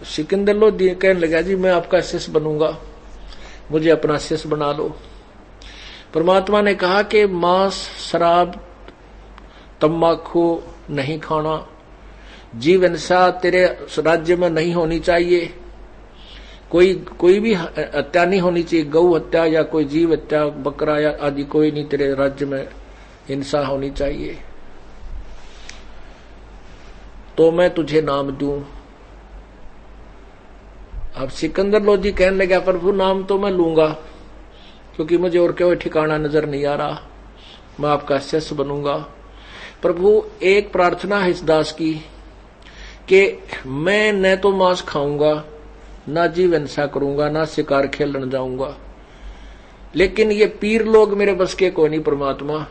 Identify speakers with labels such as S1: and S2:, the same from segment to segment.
S1: सिकंदर लोधी कहने लगा जी मैं आपका शिष्य बनूंगा, मुझे अपना शिष्य बना लो। परमात्मा ने कहा कि मांस, शराब, तंबाकू नहीं खाना, जीव हिंसा तेरे राज्य में नहीं होनी चाहिए, कोई भी हत्या नहीं होनी चाहिए, गौ हत्या या कोई जीव हत्या, बकरा या आदि कोई नहीं तेरे राज्य में हिंसा होनी चाहिए, तो मैं तुझे नाम दूं। अब सिकंदर लोधी कहने लगा प्रभु नाम तो मैं लूंगा, क्योंकि मुझे और कोई ठिकाना नजर नहीं आ रहा, मैं आपका शिष्य बनूंगा। प्रभु एक प्रार्थना है इस दास की कि मैं न तो मांस खाऊंगा, ना जीव हिंसा करूंगा, ना शिकार खेलने जाऊंगा, लेकिन ये पीर लोग मेरे बस के कोई नहीं परमात्मा,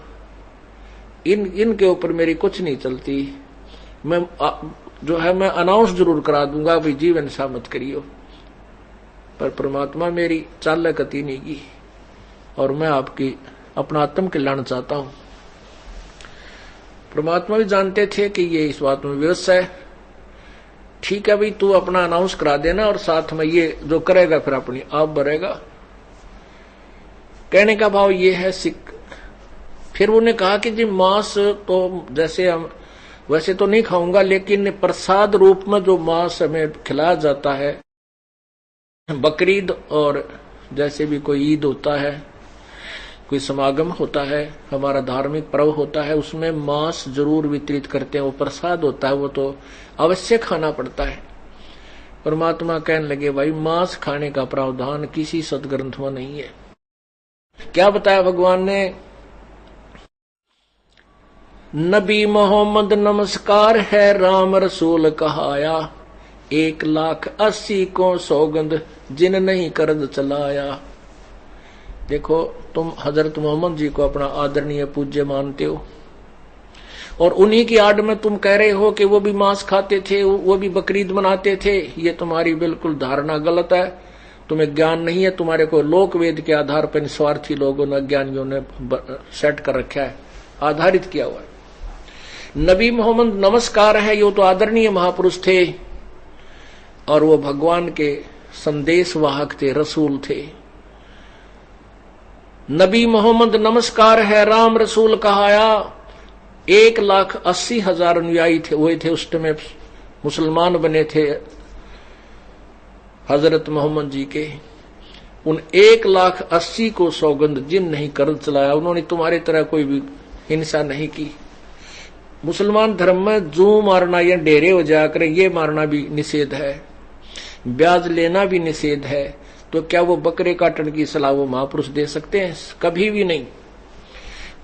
S1: इनके ऊपर मेरी कुछ नहीं चलती। मैं जो है मैं अनाउंस जरूर करा दूंगा भाई जीव हिंसा मत करियो, पर परमात्मा मेरी चाल गति नहीं की और मैं आपकी अपना आत्म कल्याण चाहता हूं। परमात्मा भी जानते थे कि ये इस बात में व्यवस्था है। ठीक है भाई तू अपना अनाउंस करा देना और साथ में ये जो करेगा फिर अपनी आप भरेगा। कहने का भाव ये है। फिर उन्होंने कहा कि जी मांस तो जैसे हम वैसे तो नहीं खाऊंगा, लेकिन प्रसाद रूप में जो मांस हमें खिलाया जाता है, बकरीद और जैसे भी कोई ईद होता है, कोई समागम होता है, हमारा धार्मिक पर्व होता है, उसमें मांस जरूर वितरित करते हैं, वो प्रसाद होता है, वो तो अवश्य खाना पड़ता है। परमात्मा कहने लगे भाई मांस खाने का प्रावधान किसी सदग्रंथ में नहीं है। क्या बताया भगवान ने? नबी मोहम्मद नमस्कार है, राम रसूल कहाया, 1,80,000 को सौगंध जिन नहीं करद चलाया। देखो तुम हजरत मोहम्मद जी को अपना आदरणीय पूज्य मानते हो और उन्हीं की आड़ में तुम कह रहे हो कि वो भी मांस खाते थे, वो भी बकरीद मनाते थे। ये तुम्हारी बिल्कुल धारणा गलत है, तुम्हें ज्ञान नहीं है। तुम्हारे को लोक वेद के आधार पर निस्वार्थी लोगों ने, अज्ञानियों ने सेट कर रखा है, आधारित किया हुआ है। नबी मोहम्मद नमस्कार है, ये तो आदरणीय महापुरुष थे और वो भगवान के संदेश वाहक थे, रसूल थे। नबी मोहम्मद नमस्कार है, राम रसूल कहाया, 1,80,000 अनुयायी थे, वही थे उस समय मुसलमान बने थे हजरत मोहम्मद जी के। उन 1,80,000 को सौगंध जिन नहीं कर चलाया। उन्होंने तुम्हारी तरह कोई भी हिंसा नहीं की। मुसलमान धर्म में जू मारना या डेरे हो जाकर ये मारना भी निषेध है, ब्याज लेना भी निषेध है। तो क्या वो बकरे काटने की सलाह वो महापुरुष दे सकते हैं? कभी भी नहीं।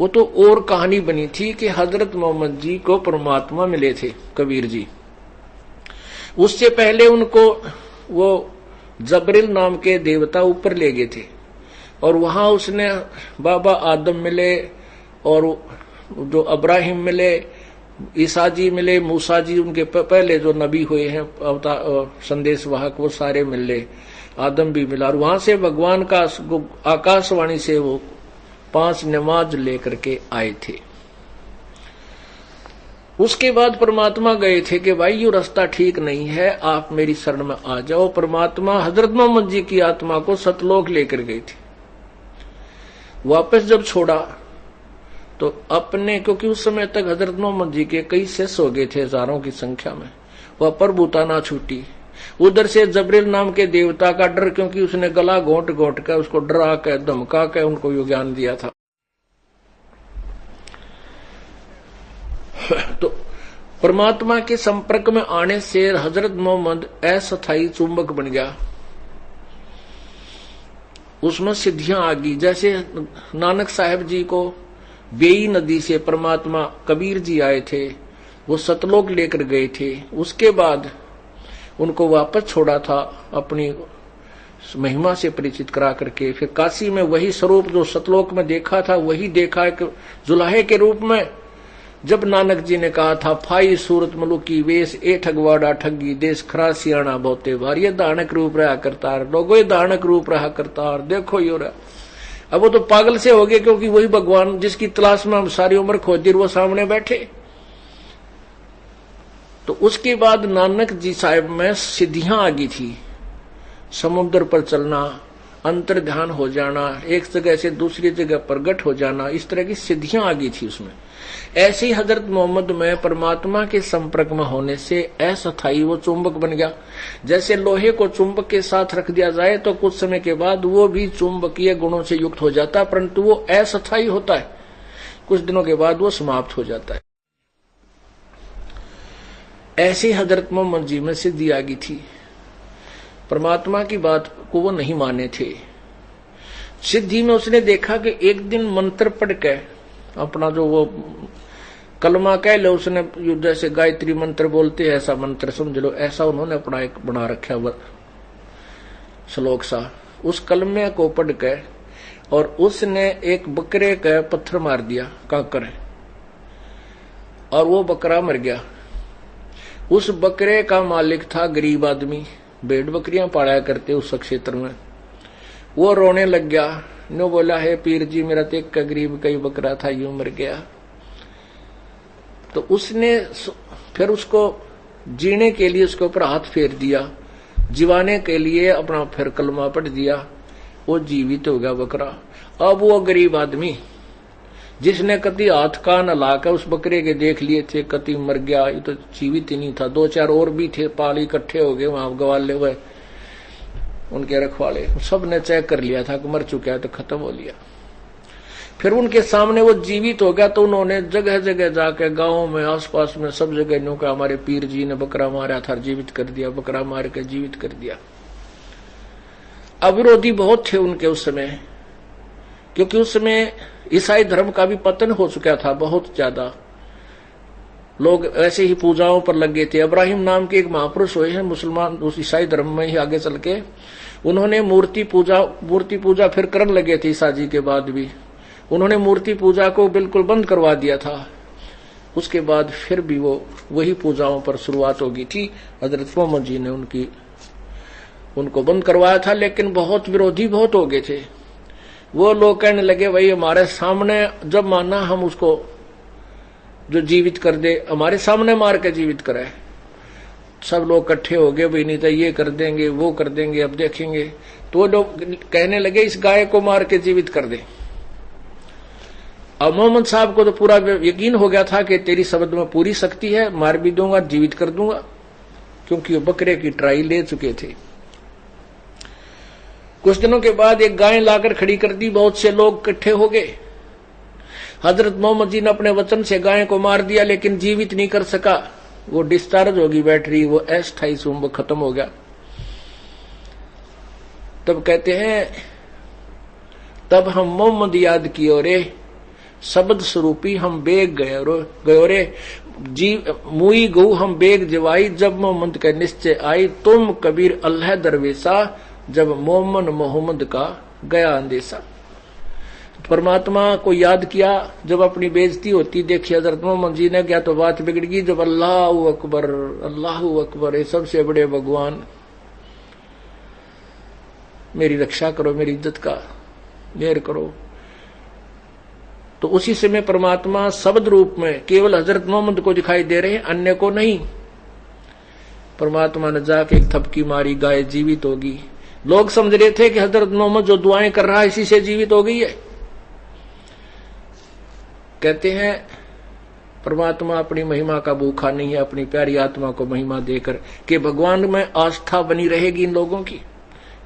S1: वो तो और कहानी बनी थी कि हजरत मोहम्मद जी को परमात्मा मिले थे, कबीर जी। उससे पहले उनको वो जबरील नाम के देवता ऊपर ले गए थे और वहां उसने बाबा आदम मिले और जो अब्राहिम मिले, ईसा जी मिले, मूसा जी, उनके पहले जो नबी हुए हैं संदेश वाहक, वो सारे मिले, आदम भी मिला। और वहां से भगवान का आकाशवाणी से वो 5 नमाज लेकर के आए थे। उसके बाद परमात्मा गए थे कि भाई ये रास्ता ठीक नहीं है, आप मेरी शरण में आ जाओ। परमात्मा हजरत मोहम्मद जी की आत्मा को सतलोक लेकर गए थे। वापस जब छोड़ा तो अपने, क्योंकि उस समय तक हजरत मोहम्मद जी के कई शिष्य हो गए थे, हजारों की संख्या में, वह प्रभुता ना छूटी। उधर से जबरील नाम के देवता का डर, क्योंकि उसने गला घोंट घोंट कर उसको डरा कर धमका कर उनको यो ज्ञान दिया था। तो परमात्मा के संपर्क में आने से हजरत मोहम्मद अस्थायी चुंबक बन गया, उसमें सिद्धियां आ गई। जैसे नानक साहब जी को बेई नदी से परमात्मा कबीर जी आए थे, वो सतलोक लेकर गए थे। उसके बाद उनको वापस छोड़ा था अपनी महिमा से परिचित करा करके। फिर काशी में वही स्वरूप जो सतलोक में देखा था वही देखा एक जुलाहे के रूप में। जब नानक जी ने कहा था फाई सूरत मलुकी वेश ए ठगवाड़ा ठगी देश खरा सियाणा बहुते बार, ये दानक रूप रहा करतार, लोगों ये दानक रूप रहा करतार, देखो यो रहा। अब वो तो पागल से हो गए, क्योंकि वही भगवान जिसकी तलाश में हम सारी उम्र खोजी वो सामने बैठे। तो उसके बाद नानक जी साहिब में सिद्धियां आ गई थी, समुद्र पर चलना, अंतर ध्यान हो जाना, एक जगह से दूसरी जगह प्रगट हो जाना, इस तरह की सिद्धियां आ गई थी उसमें। ऐसे ही हजरत मोहम्मद में परमात्मा के संपर्क में होने से अस्थायी वो चुंबक बन गया। जैसे लोहे को चुंबक के साथ रख दिया जाए तो कुछ समय के बाद वो भी चुंबकीय गुणों से युक्त हो जाता है, परंतु वो अस्थायी होता है, कुछ दिनों के बाद वो समाप्त हो जाता है। ऐसे हजरत मोहम्मद जी में सिद्धि आ गई थी, परमात्मा की बात को वो नहीं माने थे। सिद्धि में उसने देखा कि एक दिन मंत्र पढ़ के अपना जो वो कलमा कह लो, उसने जैसे गायत्री मंत्र बोलते हैं ऐसा मंत्र समझ लो, ऐसा उन्होंने अपना एक बना रखा श्लोक सा। उस कलमे को पढ़ के और उसने एक बकरे का पत्थर मार दिया, काकर, और वो बकरा मर गया। उस बकरे का मालिक था गरीब आदमी, भेड़ बकरियां पाला करते उस क्षेत्र में। वो रोने लग गया, नो बोला है पीर जी मेरा तो एक गरीब का ही बकरा था, यूं मर गया। तो उसने फिर उसको जीने के लिए उसके ऊपर हाथ फेर दिया, जीवाने के लिए अपना फिर कलमा पढ़ दिया, वो जीवित हो गया बकरा। अब वो गरीब आदमी जिसने कति हाथ कान हलाकर उस बकरे के देख लिए थे, कति मर गया, ये तो जीवित ही नहीं था। 2-4 और भी थे, पाल इकट्ठे हो गए वहां गवाले हुए, उनके रखवाले, सब ने चेक कर लिया था कि मर चुका है, तो खत्म हो लिया। फिर उनके सामने वो जीवित हो गया, तो उन्होंने जगह जगह जाके गांवों में आसपास में सब जगह न्यू का हमारे पीर जी ने बकरा मारा था, जीवित कर दिया, बकरा मार के जीवित कर दिया। अविरोधी बहुत थे उनके उस समय, क्योंकि उस समय ईसाई धर्म का भी पतन हो चुका था बहुत ज्यादा। लोग ऐसे ही पूजाओं पर लगे थे। इब्राहिम नाम के एक महापुरुष हुए हैं मुसलमान, उस ईसाई धर्म में ही आगे चल के उन्होंने मूर्ति पूजा फिर करने लगे थे। ईसा जी के बाद भी उन्होंने मूर्ति पूजा को बिल्कुल बंद करवा दिया था। उसके बाद फिर भी वो वही पूजाओं पर शुरुआत हो गई थी। हजरत मोहम्मद जी ने उनको बंद करवाया था, लेकिन बहुत विरोधी बहुत हो गए थे। वो लोग कहने लगे भाई हमारे सामने जब माना हम उसको जो जीवित कर दे, हमारे सामने मार के जीवित करे। सब लोग इकट्ठे हो गए, भाई नहीं तो ये कर देंगे वो कर देंगे, अब देखेंगे। तो लोग कहने लगे इस गाय को मार के जीवित कर दे। अब मोहम्मद साहब को तो पूरा यकीन हो गया था कि तेरी शब्द में पूरी शक्ति है, मार भी दूंगा, जीवित कर दूंगा, क्योंकि वो बकरे की ट्राई ले चुके थे। कुछ दिनों के बाद एक गाय लाकर खड़ी कर दी, बहुत से लोग इकट्ठे हो गए। हजरत मोहम्मद जी ने अपने वचन से गाय को मार दिया, लेकिन जीवित नहीं कर सका। वो डिस्चार्ज होगी बैटरी, वो अस्थायी चुंबक खत्म हो गया। तब कहते हैं तब हम मोहम्मद याद कियो रे, शब्द स्वरूपी हम बेग गयो रे, जी मुई गऊ हम बेग जवाई, जब मोहम्मद का निश्चय आई, तुम कबीर अल्लाह दरवेशा, जब मोहम्मद का गया अंदेशा। परमात्मा को याद किया, जब अपनी बेइज्जती होती देखी हजरत मोहम्मद जी ने, क्या तो बात बिगड़ गई। जब अल्लाहू अकबर, ये सबसे बड़े भगवान, मेरी रक्षा करो, मेरी इज्जत का मेहर करो। तो उसी समय परमात्मा शब्द रूप में केवल हजरत मोहम्मद को दिखाई दे रहे हैं, अन्य को नहीं। परमात्मा ने जाके एक थपकी मारी, गाय जीवित होगी। लोग समझ रहे थे कि हजरत मोहम्मद जो दुआएं कर रहा है इसी से जीवित हो गई है। कहते हैं परमात्मा अपनी महिमा का भूखा नहीं है, अपनी प्यारी आत्मा को महिमा देकर कि भगवान में आस्था बनी रहेगी इन लोगों की,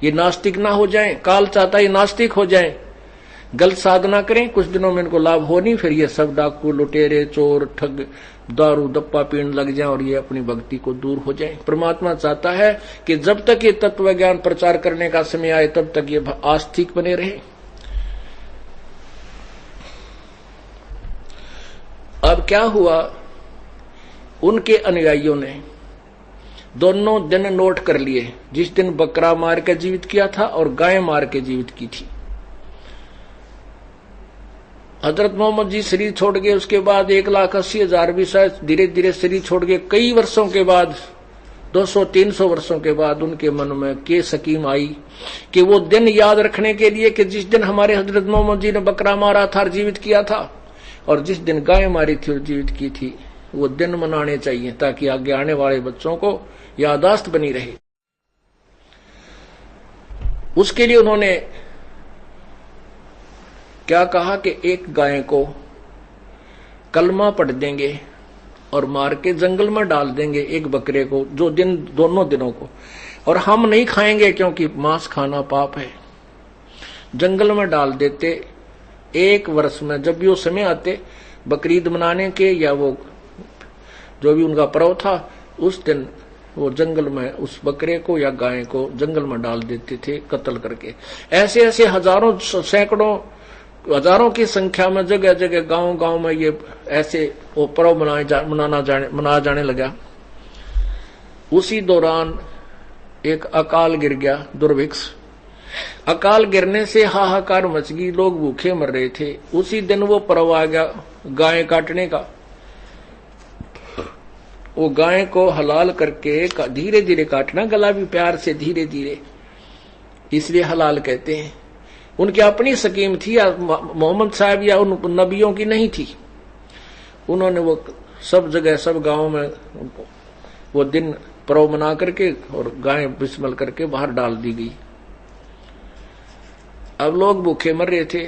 S1: ये नास्तिक ना हो जाएं। काल चाहता है नास्तिक हो जाएं, गलत साधना करें, कुछ दिनों में इनको लाभ हो नहीं, फिर ये सब डाकू लुटेरे चोर ठग दारू दप्पा पीने लग जाएं और ये अपनी भक्ति को दूर हो जाएं। परमात्मा चाहता है कि जब तक ये तत्व ज्ञान प्रचार करने का समय आए तब तक ये आस्तिक बने रहे। अब क्या हुआ, उनके अनुयायियों ने दोनों दिन नोट कर लिए, जिस दिन बकरा मार के जीवित किया था और गाय मार के जीवित की थी। हजरत मोहम्मद जी शरीर छोड़ गए, उसके बाद 1,80,000 भी शायद धीरे धीरे शरीर छोड़ गए। कई वर्षों के बाद, 200-300 वर्षों के बाद उनके मन में के स्कीम आई कि वो दिन याद रखने के लिए कि जिस दिन हमारे हजरत मोहम्मद जी ने बकरा मारा था और जीवित किया था, और जिस दिन गाय मारी थी और जीवित की थी, वो दिन मनाने चाहिए ताकि आगे आने वाले बच्चों को याददाश्त बनी रहे। उसके लिए उन्होंने क्या कहा कि एक गाय को कलमा पढ़ देंगे और मार के जंगल में डाल देंगे, एक बकरे को जो दिन दोनों दिनों को, और हम नहीं खाएंगे क्योंकि मांस खाना पाप है। जंगल में डाल देते, एक वर्ष में जब भी वो समय आते बकरीद मनाने के या वो जो भी उनका पर्व था, उस दिन वो जंगल में उस बकरे को या गाय को जंगल में डाल देते थे कत्ल करके। ऐसे ऐसे हजारों सैकड़ों हजारों की संख्या में जगह जगह गांव गांव में ये ऐसे वो पर्व मनाया जाने लगा। उसी दौरान एक अकाल गिर गया, दुर्भिक्ष। अकाल गिरने से हाहाकार मच गई, लोग भूखे मर रहे थे। उसी दिन वो पर्व आ गया गाय काटने का। वो गाय को हलाल करके धीरे धीरे काटना, गला भी प्यार से धीरे धीरे, इसलिए हलाल कहते हैं। उनकी अपनी स्कीम थी या मोहम्मद साहब या उन नबियों की नहीं थी। उन्होंने वो सब जगह सब गांवों में वो दिन पर्व मना करके और गाय बिस्मिल करके बाहर डाल दी गई। अब लोग भूखे मर रहे थे।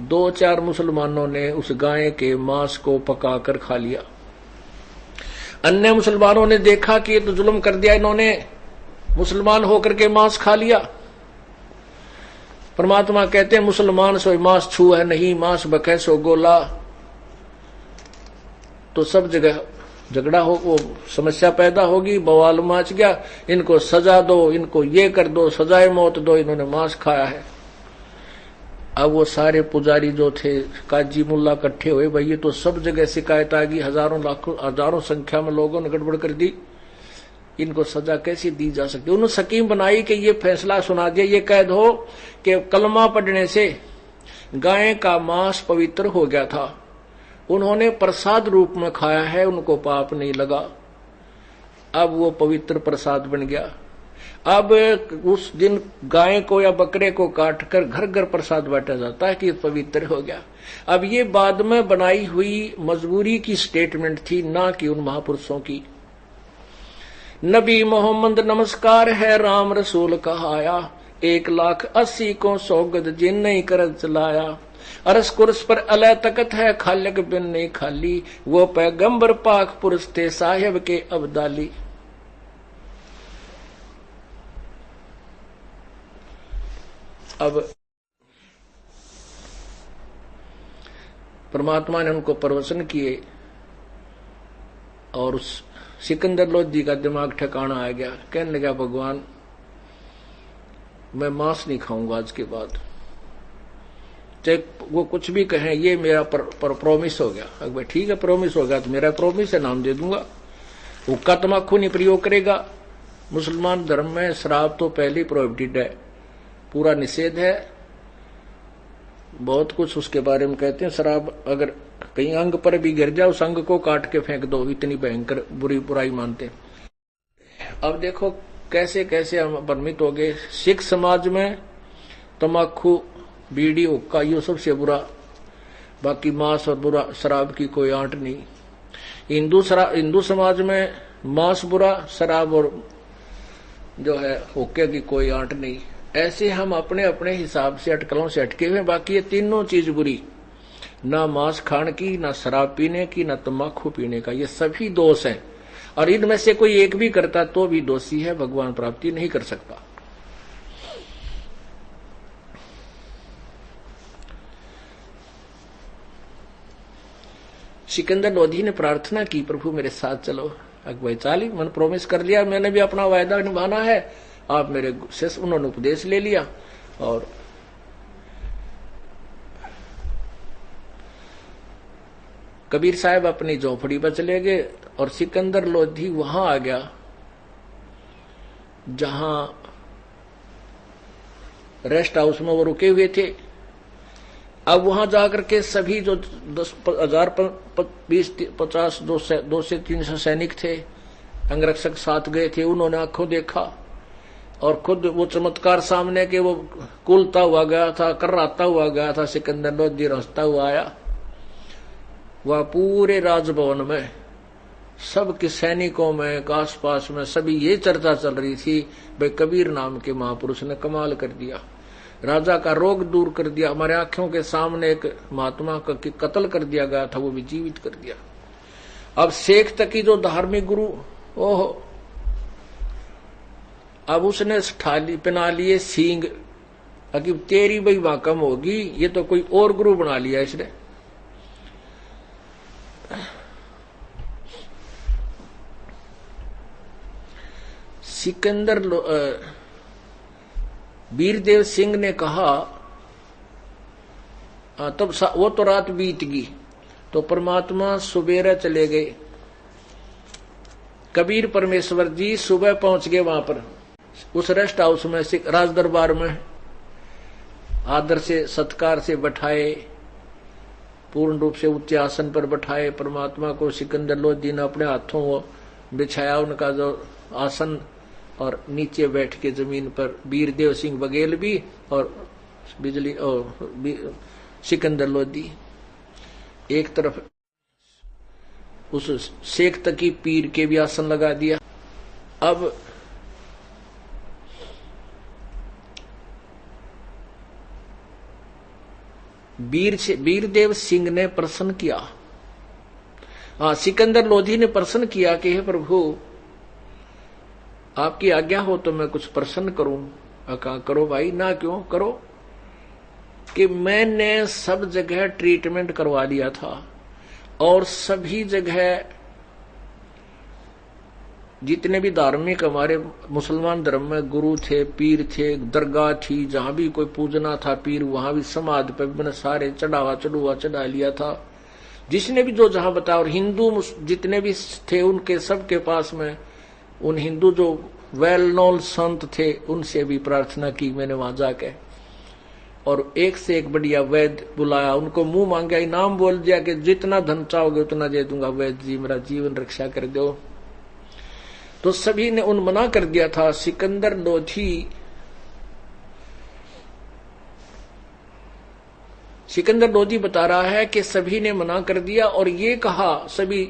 S1: 2-4 मुसलमानों ने उस गाय के मांस को पकाकर खा लिया। अन्य मुसलमानों ने देखा कि ये तो जुल्म कर दिया इन्होंने, मुसलमान होकर के मांस खा लिया। परमात्मा कहते हैं मुसलमान सो मांस छू है नहीं, मांस बखे सो गोला। तो सब जगह झगड़ा हो, वो समस्या पैदा होगी, बवाल मच गया। इनको सजा दो, इनको ये कर दो, सजाए मौत दो, इन्होंने मांस खाया है। अब वो सारे पुजारी जो थे, काजी मुल्ला इकट्ठे हुए, भाई ये तो सब जगह शिकायत आ गई, हजारों लाखों हजारों संख्या में लोगों ने गड़बड़ कर दी, इनको सजा कैसे दी जा सकती। उन्होंने स्कीम बनाई कि ये फैसला सुना दिया, ये कैद हो कि कलमा पढ़ने से गाय का मांस पवित्र हो गया था, उन्होंने प्रसाद रूप में खाया है, उनको पाप नहीं लगा। अब वो पवित्र प्रसाद बन गया। अब उस दिन गाय को या बकरे को काटकर घर घर प्रसाद बांटा जाता है कि पवित्र हो गया। अब ये बाद में बनाई हुई मजबूरी की स्टेटमेंट थी, ना कि उन महापुरुषों की। नबी मोहम्मद नमस्कार है, राम रसूल कहाया, 1,80,000 को सौगद जिन नहीं कर चलाया। अरस कुर्स पर अलह तकत है, खालिक बिन नहीं खाली, वो पैगंबर पाक पुरुष थे साहिब के अब्दाली। अब परमात्मा ने उनको प्रवचन किए और उस सिकंदर लोधी का दिमाग ठिकाना आ गया। कहने लगा भगवान मैं मांस नहीं खाऊंगा आज के बाद, चाहे वो कुछ भी कहें, ये मेरा प्रॉमिस हो गया। अगर ठीक है प्रॉमिस हो गया तो मेरा प्रॉमिस है, नाम दे दूंगा। हुक्का तमाकू नहीं प्रयोग करेगा। मुसलमान धर्म में शराब तो पहले प्रोहिबिटेड है, पूरा निषेध है। बहुत कुछ उसके बारे में कहते हैं। शराब अगर कहीं अंग पर भी गिर जाए उस अंग को काट के फेंक दो, इतनी भयंकर बुराई मानते। अब देखो कैसे कैसे हम भ्रमित हो गए। सिख समाज में तमाकू, बीड़ी, हुक्का ये सबसे बुरा, बाकी मांस और बुरा, शराब की कोई आंट नहीं। हिंदू समाज में मांस बुरा, शराब और जो है हुक्के की कोई आंट नहीं। ऐसे हम अपने अपने हिसाब से अटकलों से अटके हुए। बाकी ये तीनों चीज बुरी, ना मांस खाने की, ना शराब पीने की, ना तम्बाकू पीने का, ये सभी दोष हैं। और इनमें से कोई एक भी करता तो भी दोषी है, भगवान प्राप्ति नहीं कर सकता। सिकंदर लोधी ने प्रार्थना की, प्रभु मेरे साथ चलो। भाई चाली, मैंने प्रॉमिस कर लिया, मैंने भी अपना वायदा निभाना है, आप मेरे से। उन्होंने उपदेश ले लिया और कबीर साहब अपनी झोपड़ी पर चले गए और सिकंदर लोधी वहां आ गया जहां रेस्ट हाउस में वो रुके हुए थे। अब वहां जाकर के सभी जो 10,000 20 50 200 से 300 सैनिक थे, अंगरक्षक साथ गए थे, उन्होंने आंखों देखा और खुद वो चमत्कार सामने के वो कुलता हुआ गया था, कर्राता हुआ गया था। सिकंदर लोधी हंसता हुआ आया। वह पूरे राजभवन में सबके सैनिकों में आस पास में सभी ये चर्चा चल रही थी, भाई कबीर नाम के महापुरुष ने कमाल कर दिया, राजा का रोग दूर कर दिया, हमारे आंखों के सामने एक महात्मा का कत्ल कर दिया गया था वो भी जीवित कर दिया। अब शेख तकी जो धार्मिक गुरु, ओहो, अब उसने पहना लिए सींग, अभी तेरी भाई वहां कम होगी, ये तो कोई और गुरु बना लिया इसने। सिकंदर वीरदेव सिंह ने कहा, तब वो तो रात बीत गई, तो परमात्मा सुबेरे चले गए। कबीर परमेश्वर जी सुबह पहुंच गए वहां पर, उस रेस्ट हाउस में, राज दरबार में आदर से सत्कार से बैठाए, पूर्ण रूप से उच्च आसन पर बैठाए। परमात्मा को सिकंदर लोधी ने अपने हाथों को बिछाया उनका जो आसन, और नीचे बैठ के जमीन पर वीरदेव सिंह बघेल भी और बिजली और सिकंदर लोधी एक तरफ, उस शेख तकी पीर के भी आसन लगा दिया। अब वीरदेव सिंह ने प्रश्न किया, सिकंदर लोधी ने प्रश्न किया कि हे प्रभु, आपकी आज्ञा हो तो मैं कुछ प्रश्न करूं। कहा करो भाई, ना क्यों करो, कि मैंने सब जगह ट्रीटमेंट करवा लिया था और सभी जगह जितने भी धार्मिक हमारे मुसलमान धर्म में गुरु थे, पीर थे, दरगाह थी, जहां भी कोई पूजना था पीर, वहां भी समाधि पे मैंने सारे चढ़ावा चढ़ा लिया था, जिसने भी जो जहां बताया। और हिंदू जितने भी थे उनके सबके पास में उन हिंदू जो वेल नोन संत थे उनसे भी प्रार्थना की मैंने वहां जाके, और एक से एक बढ़िया वैद्य बुलाया, उनको मुंह मांगा, इनाम बोल दिया कि जितना धन चाहोगे उतना दे दूंगा, वैद्य जी मेरा जीवन रक्षा कर दो। तो सभी ने उन मना कर दिया था। सिकंदर लोधी बता रहा है कि सभी ने मना कर दिया, और ये कहा सभी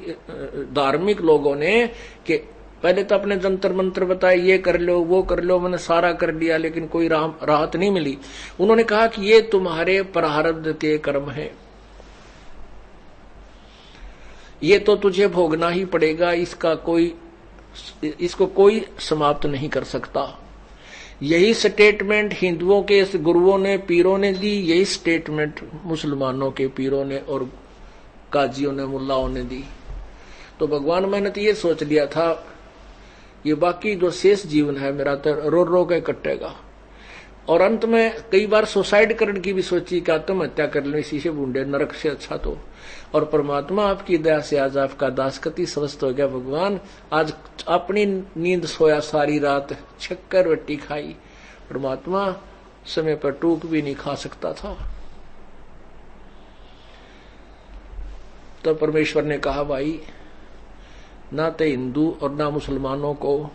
S1: धार्मिक लोगों ने कि पहले तो अपने जंतर मंत्र बताए, ये कर लो वो कर लो, मैंने सारा कर लिया, लेकिन कोई राहत नहीं मिली। उन्होंने कहा कि ये तुम्हारे प्रारब्ध के कर्म है, ये तो तुझे भोगना ही पड़ेगा, इसको कोई समाप्त नहीं कर सकता। यही स्टेटमेंट हिंदुओं के गुरुओं ने, पीरों ने दी, यही स्टेटमेंट मुसलमानों के पीरों ने और काजियों ने, मुल्लाओं ने दी। तो भगवान मैंने तो ये सोच लिया था, ये बाकी जो शेष जीवन है मेरा तो रो रो के कटेगा। और अंत में कई बार सुसाइड करने की भी सोची कि आत्महत्या कर लो, इसी से बूंदे नरक से अच्छा तो। और परमात्मा आपकी दया से आज आपका दासकती स्वस्थ हो गया। भगवान आज अपनी नींद सोया सारी रात, छक्कर रोटी खाई, परमात्मा समय पर टूक भी नहीं खा सकता था। तो परमेश्वर ने कहा, भाई ना तो हिंदू और ना मुसलमानों को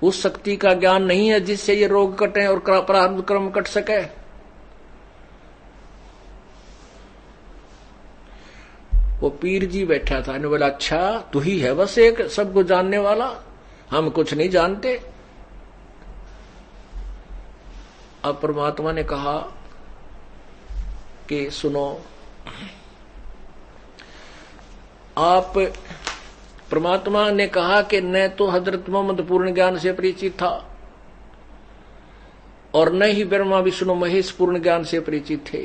S1: उस शक्ति का ज्ञान नहीं है जिससे ये रोग कटे और प्रारब्ध कर्म कट सके। वो पीर जी बैठा था, ने बोला, अच्छा तू ही है बस एक सबको जानने वाला, हम कुछ नहीं जानते। अब परमात्मा ने कहा कि सुनो, आप, परमात्मा ने कहा कि न तो हजरत मोहम्मद पूर्ण ज्ञान से परिचित था और न ही ब्रह्मा विष्णु महेश पूर्ण ज्ञान से परिचित थे।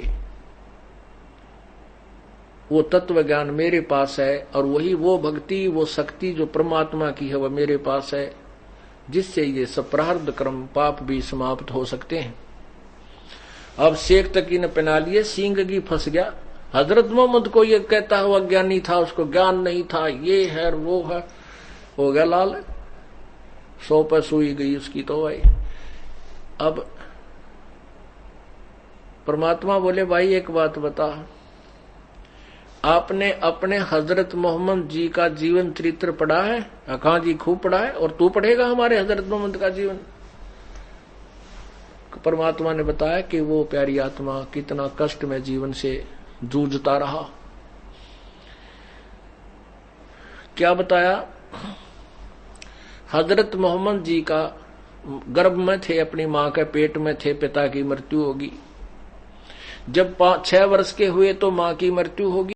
S1: वो तत्व ज्ञान मेरे पास है, और वही वो भक्ति, वो शक्ति जो परमात्मा की है, वह मेरे पास है, जिससे ये सब प्रारब्ध कर्म पाप भी समाप्त हो सकते हैं। अब शेख तकी ने पहना लिए, सींग की फंस गया। हजरत मोहम्मद को ये कहता हुआ ज्ञानी था, उसको ज्ञान नहीं था, ये है वो है, हो गया लाल, 100 पर सुई गई उसकी तो भाई। अब परमात्मा बोले, भाई एक बात बता, आपने अपने हजरत मोहम्मद जी का जीवन चरित्र पढ़ा है? हाँ जी खूब पढ़ा है। और तू पढ़ेगा हमारे हजरत मोहम्मद का जीवन? परमात्मा ने बताया कि वो प्यारी आत्मा कितना कष्ट में जीवन से जूझता रहा, क्या बताया, हजरत मोहम्मद जी का गर्भ में थे, अपनी मां के पेट में थे, पिता की मृत्यु होगी। जब 6 वर्ष के हुए तो मां की मृत्यु होगी।